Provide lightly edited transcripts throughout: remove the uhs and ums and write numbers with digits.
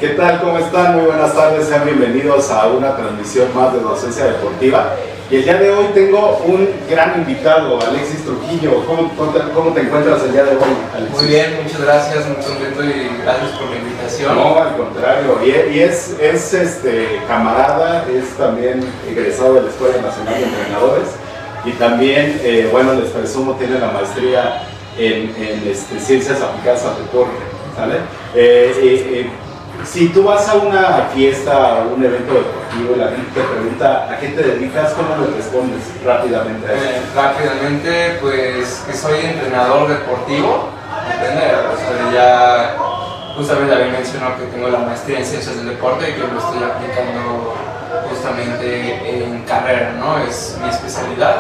¿Qué tal? ¿Cómo están? Muy buenas tardes, sean bienvenidos a una transmisión más de Docencia Deportiva. Y el día de hoy tengo un gran invitado, Alexis Trujillo. ¿Cómo te encuentras el día de hoy, Alexis? Muy bien, muchas gracias, muy contento y gracias por la invitación. No, al contrario, y es camarada, es también egresado de la Escuela Nacional de Entrenadores y también, les presumo, tiene la maestría en Ciencias Aplicadas al Deporte, ¿sale? Si tú vas a una fiesta o un evento deportivo y la gente te pregunta ¿a qué te dedicas? ¿Cómo le respondes rápidamente a eso? Rápidamente, pues que soy entrenador deportivo, ya justamente había mencionado que tengo la maestría en Ciencias del Deporte y que lo estoy aplicando justamente en carrera, ¿no? Es mi especialidad.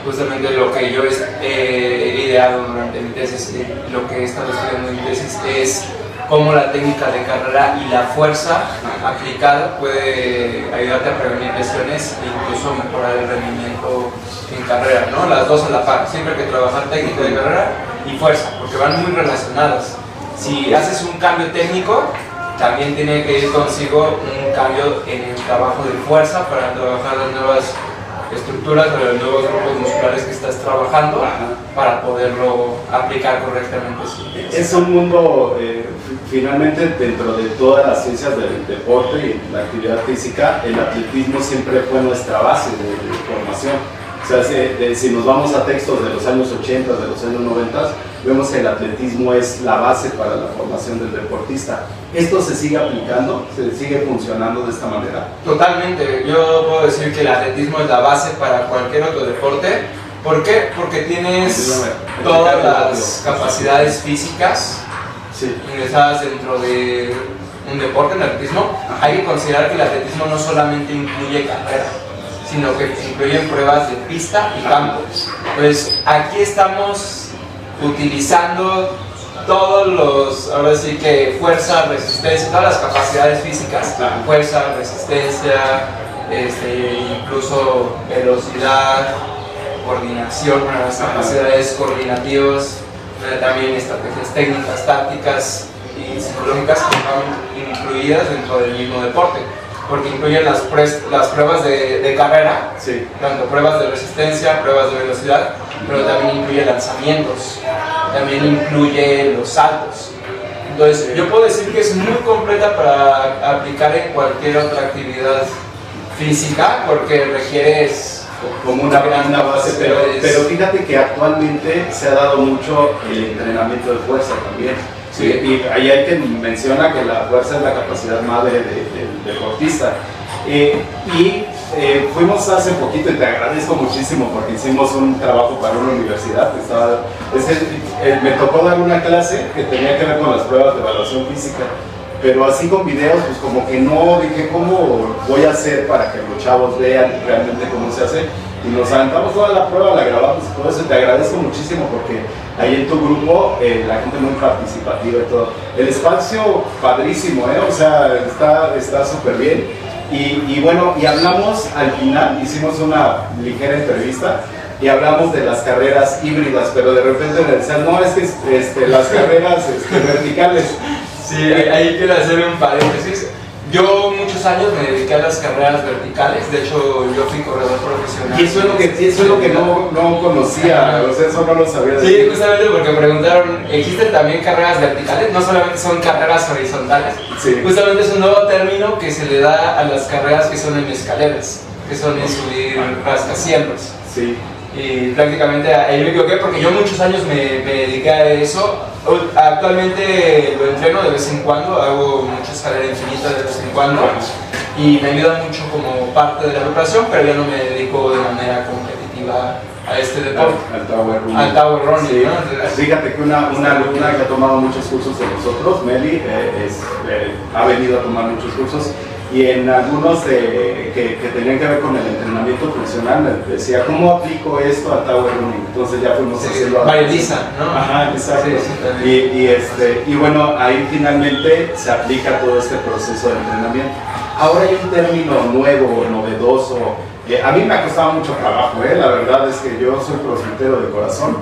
Justamente lo que yo he ideado durante mi tesis y lo que he estado estudiando en mi tesis es cómo la técnica de carrera y la fuerza aplicada puede ayudarte a prevenir lesiones e incluso mejorar el rendimiento en carrera, ¿no? Las dos a la par, siempre hay que trabajar técnica de carrera y fuerza, porque van muy relacionadas. Si haces un cambio técnico, también tiene que ir consigo un cambio en el trabajo de fuerza para trabajar las nuevas estructuras o los nuevos grupos musculares que estás trabajando para poderlo aplicar correctamente. Es un mundo, finalmente, dentro de todas las ciencias del deporte y la actividad física, el atletismo siempre fue nuestra base de formación. O sea, si nos vamos a textos de los años 80, de los años 90, vemos que el atletismo es la base para la formación del deportista. ¿Esto se sigue aplicando? ¿Se sigue funcionando de esta manera? Totalmente. Yo puedo decir que el atletismo es la base para cualquier otro deporte. ¿Por qué? Porque tienes todas las capacidades físicas ingresadas dentro de un deporte, en el atletismo. Hay que considerar que el atletismo no solamente incluye carrera, sino que incluyen pruebas de pista y campo. Pues aquí estamos utilizando todos los, ahora sí que fuerza, resistencia, todas las capacidades físicas, fuerza, resistencia, incluso velocidad, coordinación, las capacidades coordinativas, también estrategias técnicas, tácticas y psicológicas que van incluidas dentro del mismo deporte, porque incluyen las pruebas de carrera, tanto pruebas de resistencia, pruebas de velocidad, pero también incluye lanzamientos, también incluye los saltos. Entonces, yo puedo decir que es muy completa para aplicar en cualquier otra actividad física, porque requieres como una base, pero fíjate que actualmente se ha dado mucho el entrenamiento de fuerza también. Sí, y ahí hay que menciona que la fuerza es la capacidad madre del deportista. Fuimos hace poquito y te agradezco muchísimo porque hicimos un trabajo para una universidad. Me tocó dar una clase que tenía que ver con las pruebas de evaluación física, pero así con videos, pues como que no dije cómo voy a hacer para que los chavos vean realmente cómo se hace. Y nos aventamos toda la prueba, la grabamos y todo eso. Te agradezco muchísimo porque ahí en tu grupo la gente muy participativa y todo. El espacio padrísimo, o sea, está súper bien. Y hablamos al final, hicimos una ligera entrevista y hablamos de las carreras híbridas, pero de repente me decían, no, es que las carreras verticales. Sí, ahí quiero hacer un paréntesis. Yo muchos años me dediqué a las carreras verticales, de hecho yo fui corredor profesional. Y eso es lo que no conocía, o sea, eso no lo sabía. Sí, justamente porque preguntaron, ¿existen también carreras verticales? No solamente son carreras horizontales, justamente es un nuevo término que se le da a las carreras que son en escaleras, que son en subir rascacielos. Sí. Y prácticamente ahí me equivoqué porque yo muchos años me dediqué a eso. Actualmente lo entreno de vez en cuando, hago mucha escalera infinita de vez en cuando y me ayuda mucho como parte de la preparación, pero ya no me dedico de manera competitiva a este deporte. Al tower running. Sí. ¿No? Fíjate que una alumna que ha tomado muchos cursos de nosotros, Meli, ha venido a tomar muchos cursos. Y en algunos que tenían que ver con el entrenamiento funcional, me decía, ¿cómo aplico esto a Tower Running? Entonces ya fuimos haciendo... Varializa, ¿no? Ajá, exacto. Y bueno, ahí finalmente se aplica todo este proceso de entrenamiento. Ahora hay un término nuevo, novedoso. A mí me ha costado mucho trabajo, la verdad es que yo soy crossfitero de corazón.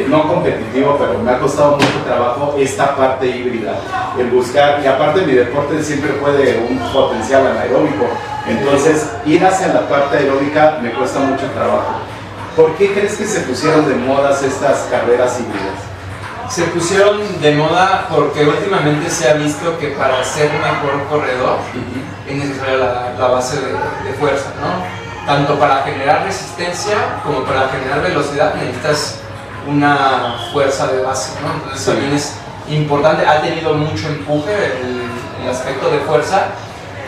no competitivo, pero me ha costado mucho trabajo esta parte híbrida, el buscar, y aparte mi deporte siempre fue de un potencial anaeróbico, entonces ir hacia la parte aeróbica me cuesta mucho trabajo. ¿Por qué crees que se pusieron de modas estas carreras híbridas? Se pusieron de moda porque últimamente se ha visto que para ser mejor corredor es necesaria la base de fuerza, ¿no? Tanto para generar resistencia como para generar velocidad necesitas una fuerza de base, ¿no? Entonces también es importante, ha tenido mucho empuje el aspecto de fuerza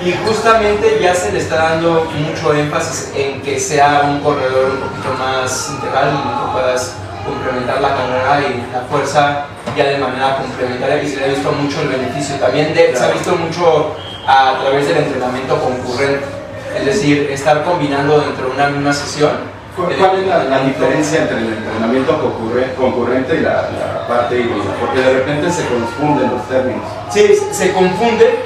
y justamente ya se le está dando mucho énfasis en que sea un corredor un poquito más integral y que puedas complementar la carrera y la fuerza ya de manera complementaria, y se le ha visto mucho el beneficio. También se ha visto mucho a través del entrenamiento concurrente, es decir, estar combinando dentro de una misma sesión. ¿Cuál es la diferencia entre el entrenamiento concurrente y la parte híbrida? Porque de repente se confunden los términos. Sí, se confunde.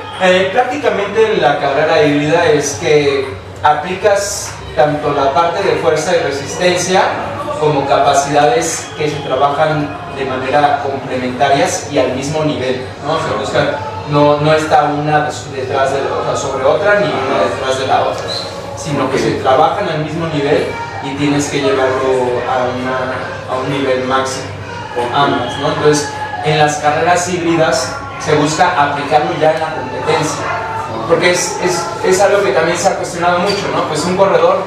Prácticamente la carrera híbrida es que aplicas tanto la parte de fuerza y resistencia como capacidades que se trabajan de manera complementarias y al mismo nivel, ¿no? Se busca, no está una detrás de la otra, sobre otra, ni una detrás de la otra, sino que se trabajan al mismo nivel y tienes que llevarlo a un nivel máximo, ambas, ¿no? Entonces, en las carreras híbridas se busca aplicarlo ya en la competencia, porque es algo que también se ha cuestionado mucho, ¿no? Pues un corredor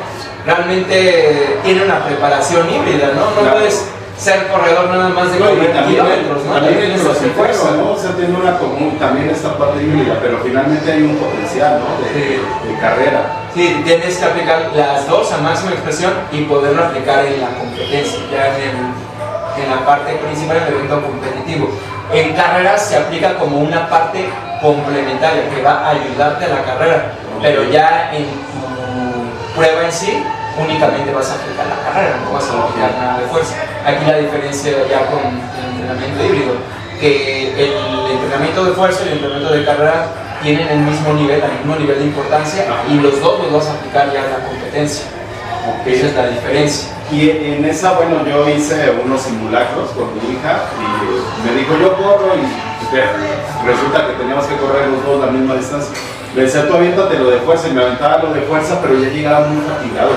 realmente tiene una preparación híbrida, ¿no? No claro. Puedes ser corredor nada más de 40 kilómetros, ¿no? También tienes los esfuerzos, ¿no? O sea, tiene una común, también esta parte híbrida, pero finalmente hay un potencial, ¿no? De carrera. Sí, tienes que aplicar las dos a máxima expresión y poderlo aplicar en la competencia, ya en la parte principal del evento competitivo. En carreras se aplica como una parte complementaria que va a ayudarte a la carrera, pero ya en tu prueba en sí únicamente vas a aplicar la carrera, no vas a aplicar nada de fuerza. Aquí la diferencia ya con el entrenamiento híbrido, que el entrenamiento de fuerza y el entrenamiento de carrera tienen el mismo nivel de importancia, y los dos los vas a aplicar ya en la competencia. Esa es la diferencia. Y en esa, bueno, yo hice unos simulacros con mi hija y me dijo, yo corro, y resulta que teníamos que correr los dos la misma distancia. Le decía, tú aviéntate lo de fuerza, y me aventaba lo de fuerza, pero ya llegaba muy fatigado.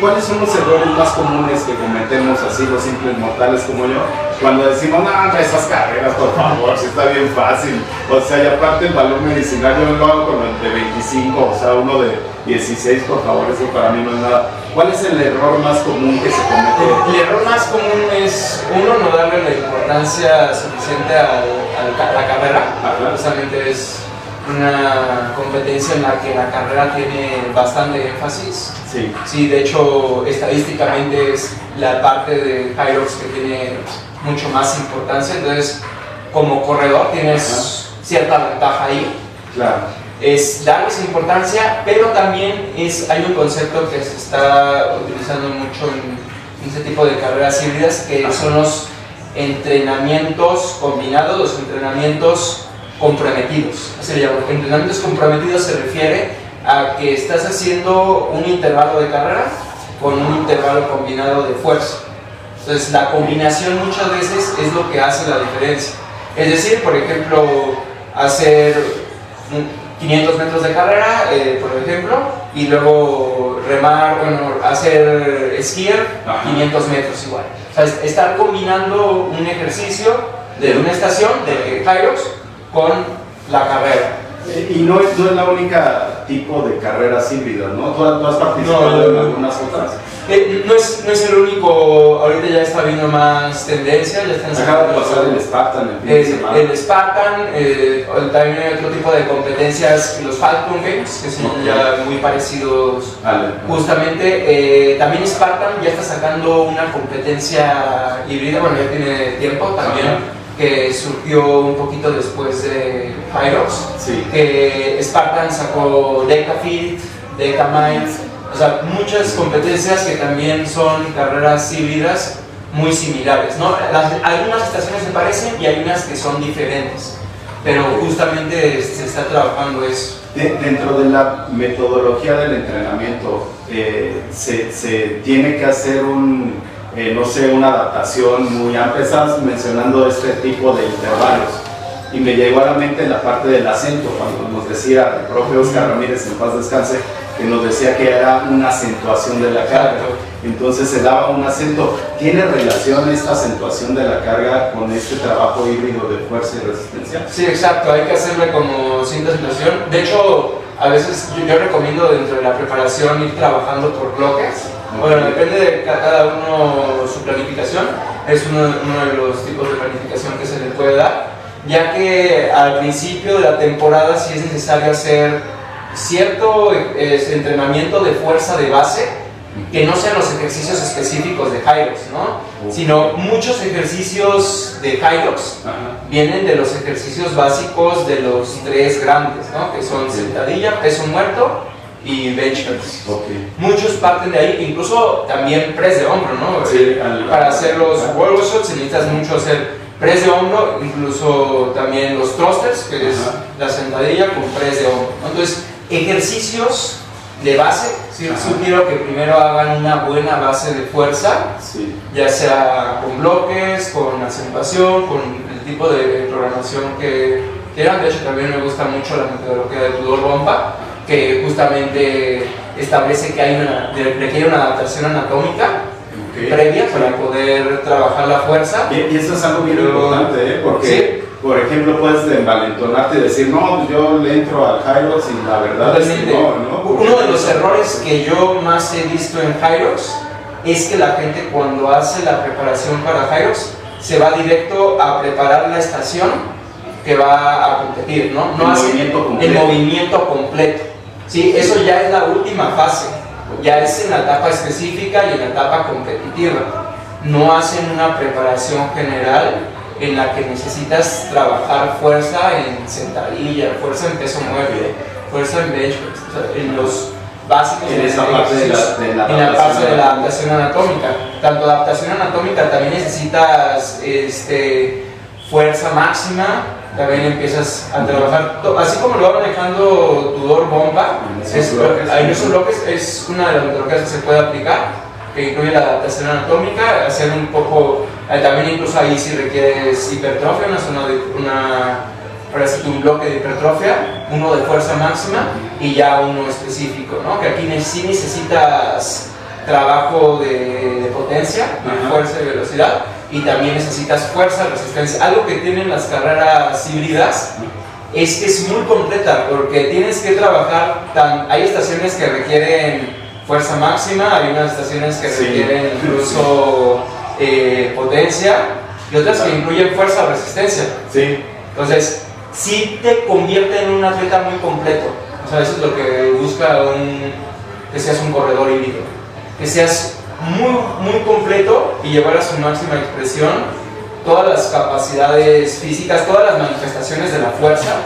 ¿Cuáles son los errores más comunes que cometemos así los simples mortales como yo? Cuando decimos, no, esas carreras, por favor, si está bien fácil. O sea, y aparte el valor medicinal yo lo hago con el de 25, o sea, uno de 16, por favor, eso para mí no es nada. ¿Cuál es el error más común que se comete? El error más común es, uno, no darle la importancia suficiente a la carrera. Justamente es una competencia en la que la carrera tiene bastante énfasis. Sí, de hecho, estadísticamente es la parte de Hyrox que tiene mucho más importancia, entonces como corredor tienes cierta ventaja ahí. Claro. Es darles importancia, pero también hay un concepto que se está utilizando mucho en este tipo de carreras híbridas, que son los entrenamientos combinados, los entrenamientos comprometidos. Así le llamo. Entrenamientos comprometidos se refiere a que estás haciendo un intervalo de carrera con un intervalo combinado de fuerza. Entonces la combinación muchas veces es lo que hace la diferencia. Es decir, por ejemplo, hacer 500 metros de carrera, por ejemplo, y luego remar, hacer esquiar 500 metros igual. O sea, estar combinando un ejercicio de una estación de Hyrox con la carrera. Y no es la única tipo de carreras híbridas, ¿no? ¿Tú has participado en algunas otras? No es el único, ahorita ya está viendo más tendencia. Acaba de pasar el Spartan el fin de semana. El Spartan, también hay otro tipo de competencias, los Falcon Games, que son ya muy parecidos. Justamente, también Spartan ya está sacando una competencia híbrida, bueno, ya tiene tiempo también. Que surgió un poquito después de Hyrox, que Spartan sacó Decafit, Decamind, o sea, muchas competencias que también son carreras híbridas muy similares, ¿no? Algunas estaciones se parecen y hay unas que son diferentes, pero justamente se está trabajando eso. Dentro de la metodología del entrenamiento, se tiene que hacer no sé, una adaptación muy amplia. Estabas mencionando este tipo de intervalos y me llegó a la mente la parte del acento, cuando nos decía el propio Oscar Ramírez, en paz descanse, que nos decía que era una acentuación de la carga. Entonces se daba un acento. ¿Tiene relación esta acentuación de la carga con este trabajo híbrido de fuerza y resistencia? Sí, exacto, hay que hacerle como cierta acentuación. De hecho, a veces yo recomiendo dentro de la preparación ir trabajando por bloques. Bueno, depende de cada uno su planificación, es uno de los tipos de planificación que se le puede dar, ya que al principio de la temporada sí es necesario hacer cierto entrenamiento de fuerza de base, que no sean los ejercicios específicos de Hyrox, ¿no? Sino muchos ejercicios de Hyrox vienen de los ejercicios básicos de los 3 grandes, ¿no? Que son sentadilla, peso muerto y bench press. Muchos parten de ahí, incluso también press de hombro, ¿no? Sí, para hacer los wall shots necesitas mucho hacer press de hombro, incluso también los thrusters, que es la sentadilla con press de hombro, ¿no? Entonces, ejercicios de base, sí, sugiero que primero hagan una buena base de fuerza, ya sea con bloques, con acentuación, con el tipo de programación que quieran. De hecho, también me gusta mucho la metodología de Tudor Bomba, que justamente establece que requiere una adaptación anatómica previa para poder trabajar la fuerza. Y eso es algo bien importante, porque, por ejemplo, puedes envalentonarte y decir, no, pues yo le entro al Hyrox y la verdad es que no. Uno de los errores que yo más he visto en Hyrox es que la gente, cuando hace la preparación para Hyrox, se va directo a preparar la estación que va a competir, ¿no? No hace el movimiento completo. Sí, eso ya es la última fase, ya es en la etapa específica y en la etapa competitiva. No hacen una preparación general en la que necesitas trabajar fuerza en sentadilla, fuerza en peso muerto, fuerza en bench press, o sea, en los básicos, en esa parte de la parte de la adaptación anatómica. Tanto adaptación anatómica, también necesitas fuerza máxima, también empiezas a trabajar, así como lo va manejando Tudor Bomba, en esos bloques es una de las metodologías que se puede aplicar, que incluye la adaptación anatómica, hacer un poco, también incluso ahí si requieres hipertrofia, un bloque de hipertrofia, uno de fuerza máxima y ya uno específico, ¿no? Que aquí sí necesitas trabajo de potencia, de fuerza y velocidad, y también necesitas fuerza, resistencia. Algo que tienen las carreras híbridas es que es muy completa, porque tienes que trabajar, hay estaciones que requieren fuerza máxima, hay unas estaciones que requieren incluso potencia, y otras que incluyen fuerza o resistencia. Entonces, sí te convierte en un atleta muy completo. O sea, eso es lo que busca que seas un corredor híbrido, que seas muy completo y llevar a su máxima expresión todas las capacidades físicas, todas las manifestaciones de la fuerza,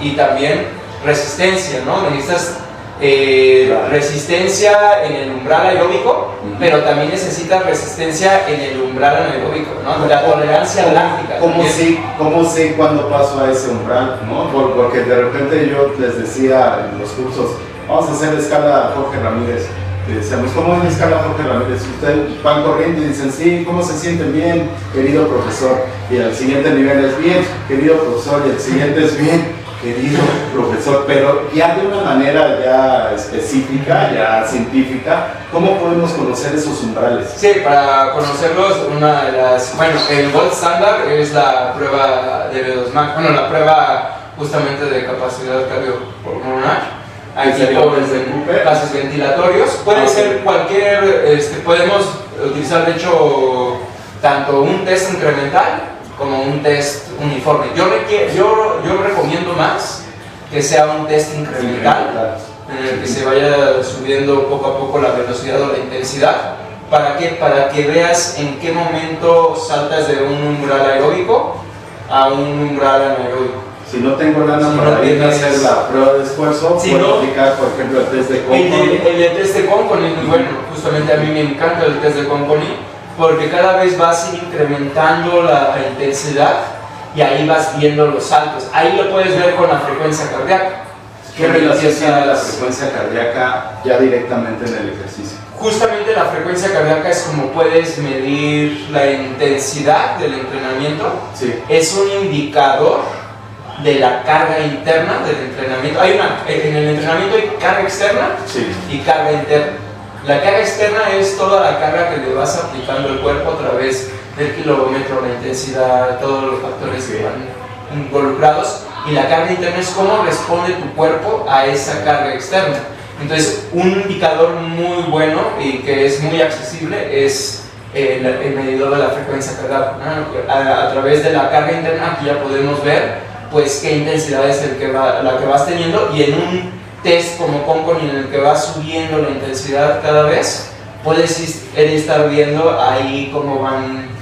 y también resistencia, ¿no? Necesitas resistencia en el umbral aeróbico, pero también necesitas resistencia en el umbral anaeróbico, ¿no? La tolerancia láctica. ¿Cómo sé cuándo paso a ese umbral, ¿no? Porque de repente yo les decía en los cursos, vamos a hacer la escala Jorge Ramírez. Decíamos, ¿cómo es la escala Jorge Ramírez? Ustedes van corriendo y dicen, sí, ¿cómo se sienten? Bien, querido profesor. Y al siguiente nivel es bien, querido profesor. Y el siguiente es bien, querido profesor. Pero ya de una manera ya específica, ya científica, ¿cómo podemos conocer esos umbrales? Sí, para conocerlos, el gold standard es la prueba de V2 Max. Bueno, la prueba justamente de capacidad cardiopulmonar. Hay gases ventilatorios, puede ser cualquier, podemos utilizar de hecho tanto un test incremental como un test uniforme. Yo recomiendo más que sea un test incremental, en el que se vaya subiendo poco a poco la velocidad o la intensidad. ¿Para qué? Para que veas en qué momento saltas de un umbral aeróbico a un umbral anaeróbico. Si no tengo lana para ir a hacer la prueba de esfuerzo, puedo aplicar, por ejemplo, el test de Company. El test de Company es muy bueno. Justamente a mí me encanta el test de Company, porque cada vez vas incrementando la intensidad y ahí vas viendo los saltos. Ahí lo puedes ver con la frecuencia cardíaca. ¿Qué relación tiene la frecuencia cardíaca ya directamente en el ejercicio? justamente la frecuencia cardíaca es como puedes medir la intensidad del entrenamiento. Sí. Es un indicador de la carga interna del entrenamiento. En el entrenamiento hay carga externa y carga interna. La carga externa es toda la carga que le vas aplicando al cuerpo a través del kilómetro, la intensidad, todos los factores que van involucrados. Y la carga interna es cómo responde tu cuerpo a esa carga externa. Entonces, un indicador muy bueno y que es muy accesible es el medidor de la frecuencia cardíaca. A través de la carga interna aquí ya podemos ver pues qué intensidad es la que vas teniendo, y en un test como Concon en el que vas subiendo la intensidad cada vez, puedes estar viendo ahí cómo van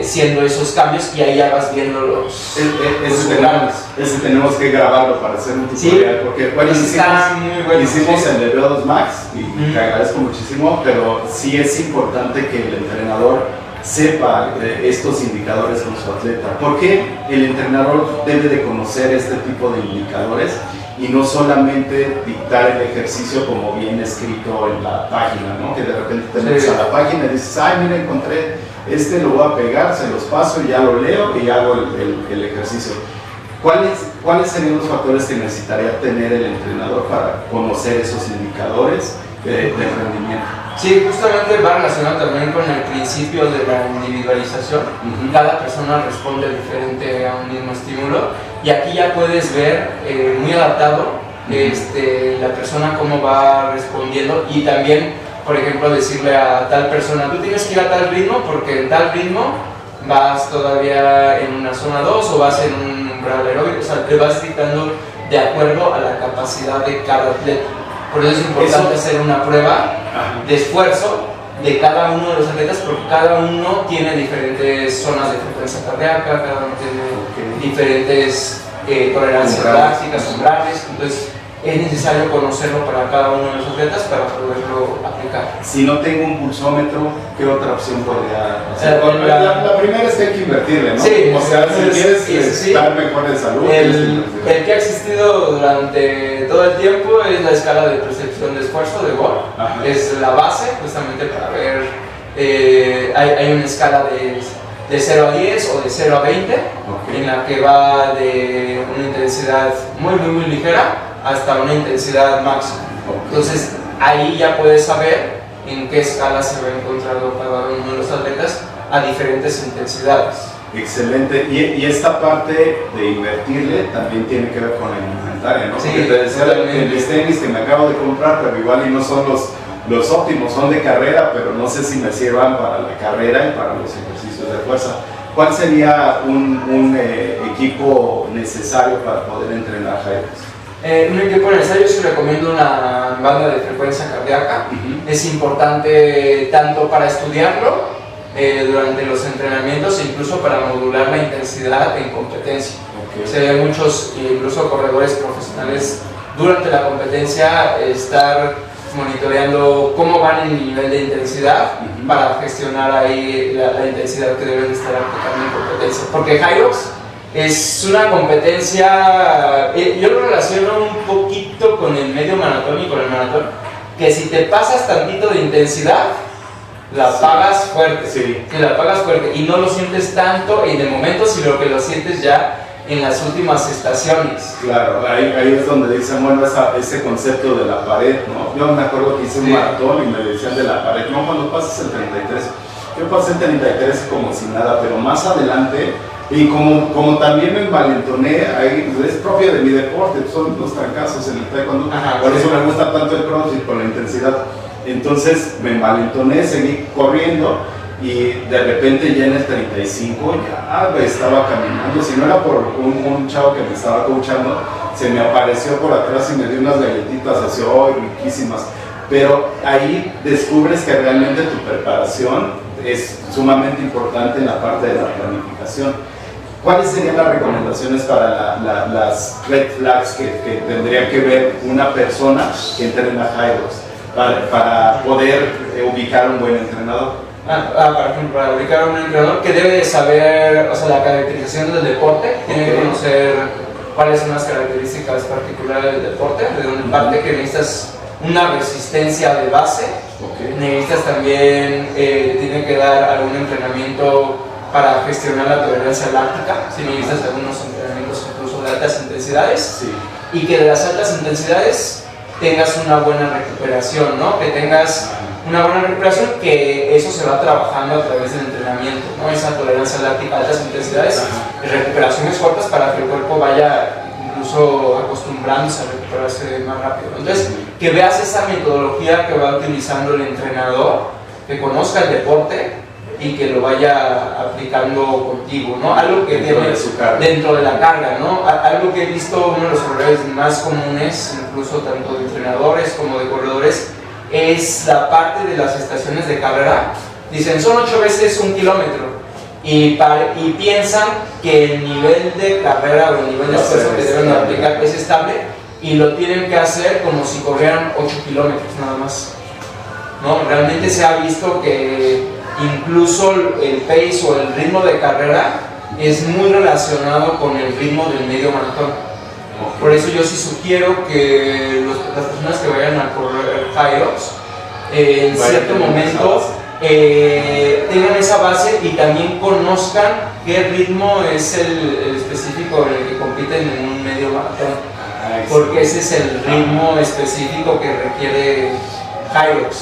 siendo esos cambios, y ahí ya vas viendo los programas. Ese tenemos que grabarlo para hacer un tutorial, porque bueno, hicimos el de VO2 Max y te agradezco muchísimo, pero sí es importante que el entrenador sepa estos indicadores con su atleta, porque el entrenador debe de conocer este tipo de indicadores y no solamente dictar el ejercicio como viene escrito en la página, ¿no? Que de repente te metes a la página y dices, ay, mira, encontré lo voy a pegar, se los paso y ya lo leo y hago el ejercicio. ¿Cuáles serían los factores que necesitaría tener el entrenador para conocer esos indicadores de rendimiento? Sí, justamente va relacionado también con el principio de la individualización. Cada persona responde diferente a un mismo estímulo, y aquí ya puedes ver muy adaptado la persona cómo va respondiendo, y también, por ejemplo, decirle a tal persona, tú tienes que ir a tal ritmo porque en tal ritmo vas todavía en una zona 2 o vas en un umbral aeróbico. O sea, te vas dictando de acuerdo a la capacidad de cada atleta. Por eso es importante hacer una prueba de esfuerzo de cada uno de los atletas, porque cada uno tiene diferentes zonas de frecuencia cardíaca, cada uno tiene diferentes tolerancias lácticas, umbrales. Entonces es necesario conocerlo para cada uno de los atletas para poderlo aplicar. Si no tengo un pulsómetro, ¿qué otra opción podría hacer? La primera es que hay que invertirle, ¿no? Sí, o sea, si quieres estar mejor de salud, el que ha existido durante todo el tiempo es la escala de percepción de esfuerzo de Gore. Es la base justamente para ver, hay una escala de 0 a 10 o de 0 a 20, en la que va de una intensidad muy ligera hasta una intensidad máxima. Entonces ahí ya puedes saber en qué escala se va encontrando cada uno de los atletas a diferentes intensidades. Excelente. Y esta parte de invertirle también tiene que ver con la indumentaria, ¿no? Sí, porque te decía los tenis que me acabo de comprar, pero igual y no son los óptimos, son de carrera, pero no sé si me sirvan para la carrera y para los ejercicios de fuerza. ¿Cuál sería un equipo necesario para poder entrenar Hyrox? Un equipo necesario, sí recomiendo una banda de frecuencia cardíaca. Es importante tanto para estudiarlo durante los entrenamientos e incluso para modular la intensidad en competencia. Se ven muchos, incluso corredores profesionales, durante la competencia estar monitoreando cómo van en el nivel de intensidad para gestionar ahí la intensidad que deben estar aplicando en competencia. Porque Hyrox es una competencia, yo lo relaciono un poquito con el medio maratón y con el maratón, que si te pasas tantito de intensidad, la pagas fuerte. Sí, la pagas fuerte y no lo sientes tanto en el momento, sino que lo sientes ya en las últimas estaciones. Claro, ahí es donde dicen, bueno, ese concepto de la pared, ¿no? Yo me acuerdo que hice un maratón y me decían de la pared, no, cuando pases el 33, yo pasé el 33 como si nada, pero más adelante, y como también me envalentoné, es propio de mi deporte, son los trancazos en el taekwondo, por eso me gusta tanto el crossfit, por la intensidad. Entonces me envalentoné, seguí corriendo y de repente ya en el 35 ya estaba caminando. Si no era por un chavo que me estaba coachando, se me apareció por atrás y me dio unas galletitas así, riquísimas. Pero ahí descubres que realmente tu preparación es sumamente importante en la parte de la planificación. ¿Cuáles serían las recomendaciones para las red flags que tendría que ver una persona que entrena Hyrox para poder ubicar un buen entrenador? Por ejemplo, para ubicar un entrenador que debe de saber, o sea, la caracterización del deporte, tiene que conocer cuáles son las características particulares del deporte, de donde parte que necesitas una resistencia de base. Necesitas también, tiene que dar algún entrenamiento para gestionar la tolerancia láctica, si necesitas algunos entrenamientos incluso de altas intensidades, y que de las altas intensidades tengas una buena recuperación, ¿no? Que tengas una buena recuperación, que eso se va trabajando a través del entrenamiento, ¿no? Esa tolerancia láctica a altas intensidades y recuperaciones cortas para que el cuerpo vaya incluso acostumbrándose a recuperarse más rápido. Entonces, que veas esa metodología que va utilizando el entrenador, que conozca el deporte y que lo vaya aplicando contigo, ¿no? Algo que tiene dentro de la carga, ¿no? Algo que he visto, uno de los errores más comunes, incluso tanto de entrenadores como de corredores, es la parte de las estaciones de carrera. Dicen, son 8 veces 1 kilómetro. Y piensan que el nivel de carrera o el nivel de esfuerzo que deben aplicar es estable y lo tienen que hacer como si corrieran 8 kilómetros nada más, ¿no? Realmente se ha visto que incluso el pace o el ritmo de carrera es muy relacionado con el ritmo del medio maratón. Por eso yo sí sugiero que las personas que vayan a correr Hyrox en cierto momento tengan esa base y también conozcan qué ritmo es el específico en el que compiten en un medio maratón, porque ese es el ritmo específico que requiere Hyrox.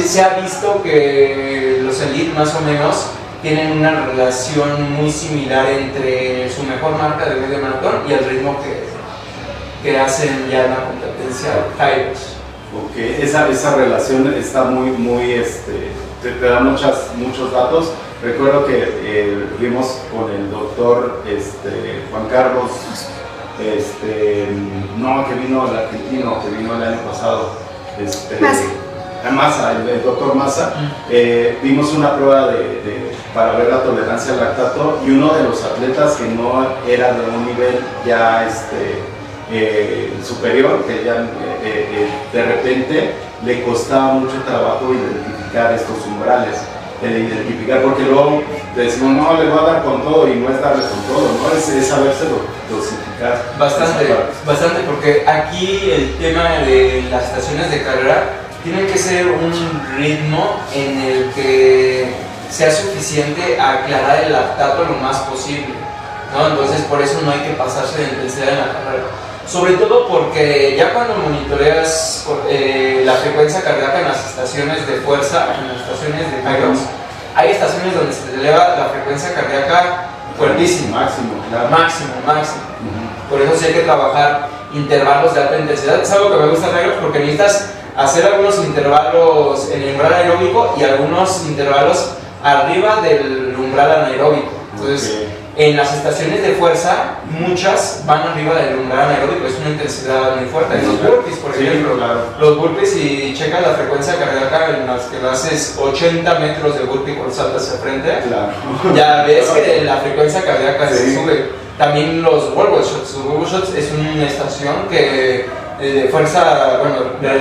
Se ha visto que los elite más o menos tienen una relación muy similar entre su mejor marca de medio maratón y el ritmo que hacen ya en la competencia Hyrox. Esa relación está muy te da muchos datos. Recuerdo que vimos con el doctor Juan Carlos, que vino el argentino, que vino el año pasado, Massa, el doctor Massa, vimos una prueba para ver la tolerancia al lactato, y uno de los atletas que no era de un nivel ya superior, que ya de repente le costaba mucho trabajo identificar estos umbrales, porque luego decimos, no, le voy a dar con todo, y no es darle con todo, ¿no? Es saberse dosificar. Bastante, porque aquí el tema de las estaciones de carrera tiene que ser un ritmo en el que sea suficiente a aclarar el lactato lo más posible, ¿no? Entonces por eso no hay que pasarse de intensidad en la carrera. Sobre todo porque ya cuando monitoreas la frecuencia cardíaca en las estaciones de fuerza, en las estaciones de Hyrox, hay estaciones donde se eleva la frecuencia cardíaca fuertísimo. Máximo. Por eso sí hay que trabajar intervalos de alta intensidad. Es algo que me gusta de Hyrox porque necesitas hacer algunos intervalos en el umbral aeróbico y algunos intervalos arriba del umbral anaeróbico. Entonces, en las estaciones de fuerza, muchas van arriba del umbral anaeróbico, es una intensidad muy fuerte. En los burpees, por ejemplo, los burpees, si checas la frecuencia cardíaca en las que lo haces 80 metros de burpee por salto hacia frente, ya ves que la frecuencia cardíaca se sube. También los wall shots. Los wall shots es una estación que de fuerza, bueno, la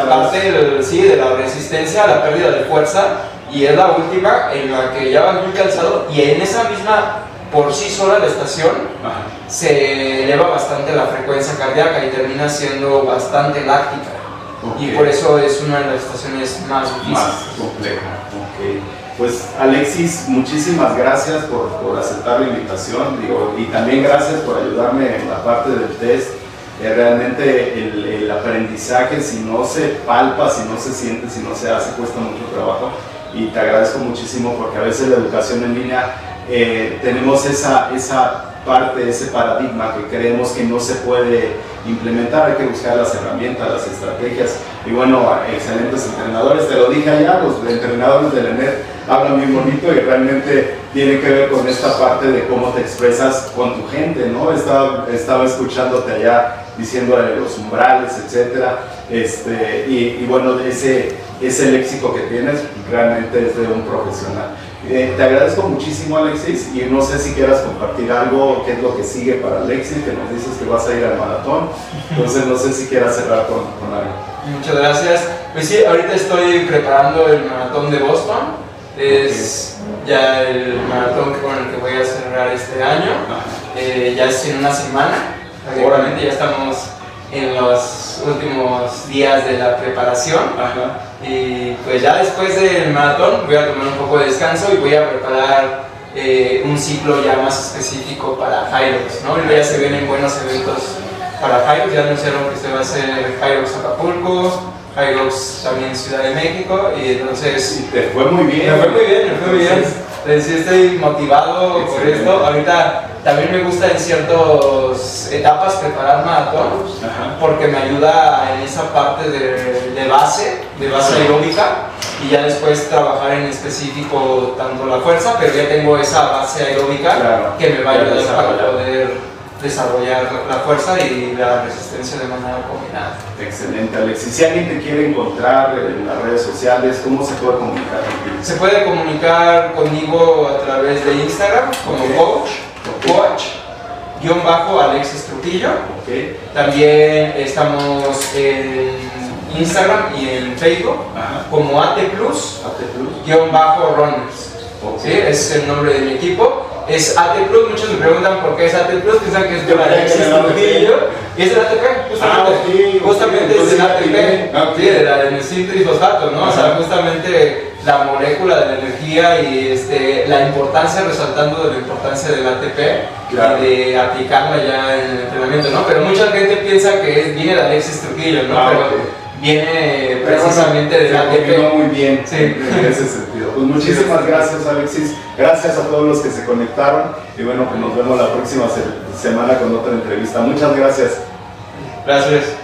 parte de la resistencia a la pérdida de fuerza, y es la última en la que ya vas muy cansado, y en esa misma, por sí sola la estación, se eleva bastante la frecuencia cardíaca y termina siendo bastante láctica. Y por eso es una de las estaciones más difíciles. Más compleja. Pues Alexis, muchísimas gracias por aceptar la invitación, y también gracias por ayudarme en la parte del test. Realmente el aprendizaje, si no se palpa, si no se siente, si no se hace, cuesta mucho trabajo, y te agradezco muchísimo porque a veces la educación en línea tenemos esa parte, ese paradigma que creemos que no se puede implementar, hay que buscar las herramientas, las estrategias, y bueno, excelentes entrenadores, te lo dije allá, los entrenadores del ENER hablan bien bonito y realmente tiene que ver con esta parte de cómo te expresas con tu gente, ¿no? Estaba escuchándote allá diciendo de los umbrales, etcétera, y bueno, ese léxico que tienes realmente es de un profesional. Te agradezco muchísimo, Alexis, y no sé si quieras compartir algo, qué es lo que sigue para Alexis, que nos dices que vas a ir al maratón, entonces no sé si quieras cerrar con algo. Muchas gracias. Pues sí, ahorita estoy preparando el maratón de Boston, es ya el maratón con el que voy a cerrar este año, ya es en una semana, seguramente ya estamos en los últimos días de la preparación. Ajá. Y pues ya después del maratón voy a tomar un poco de descanso y voy a preparar un ciclo ya más específico para Hyrox, ¿no? Y ya se vienen buenos eventos para Hyrox, ya anunciaron que se va a hacer Hyrox Acapulco, Hyrox también Ciudad de México, y entonces... Y te fue muy bien. Me fue muy bien, me fue muy bien. Entonces, sí estoy motivado por esto. Ahorita también me gusta en ciertas etapas preparar maratón, porque me ayuda en esa parte de base aeróbica, y ya después trabajar en específico tanto la fuerza, pero ya tengo esa base aeróbica, claro, que me va a ayudar para poder desarrollar la fuerza y la resistencia de manera combinada. Excelente, Alexis. Si alguien te quiere encontrar en las redes sociales, ¿cómo se puede comunicar contigo? Se puede comunicar conmigo a través de Instagram como coach-Alexis Trujillo. También estamos en Instagram y en Facebook como AT Plus-Runners. ¿Sí? Es el nombre de mi equipo. Es AT Plus, muchos me preguntan por qué es AT Plus, piensan que es de Alexis Trujillo, y es el ATP, justamente es el ATP, sí, de la N-citrifosfato, ¿no? O sea, justamente la molécula de la energía y la importancia, resaltando de la importancia del ATP, claro, y de aplicarla ya en el entrenamiento, ¿no? Pero mucha gente piensa que viene de Alexis Trujillo, ¿no? Pero viene precisamente del ATP. Muy bien, sí, en ese sentido. Pues muchísimas gracias, Alexis. Gracias a todos los que se conectaron. Y bueno, pues nos vemos la próxima semana con otra entrevista. Muchas gracias. Gracias.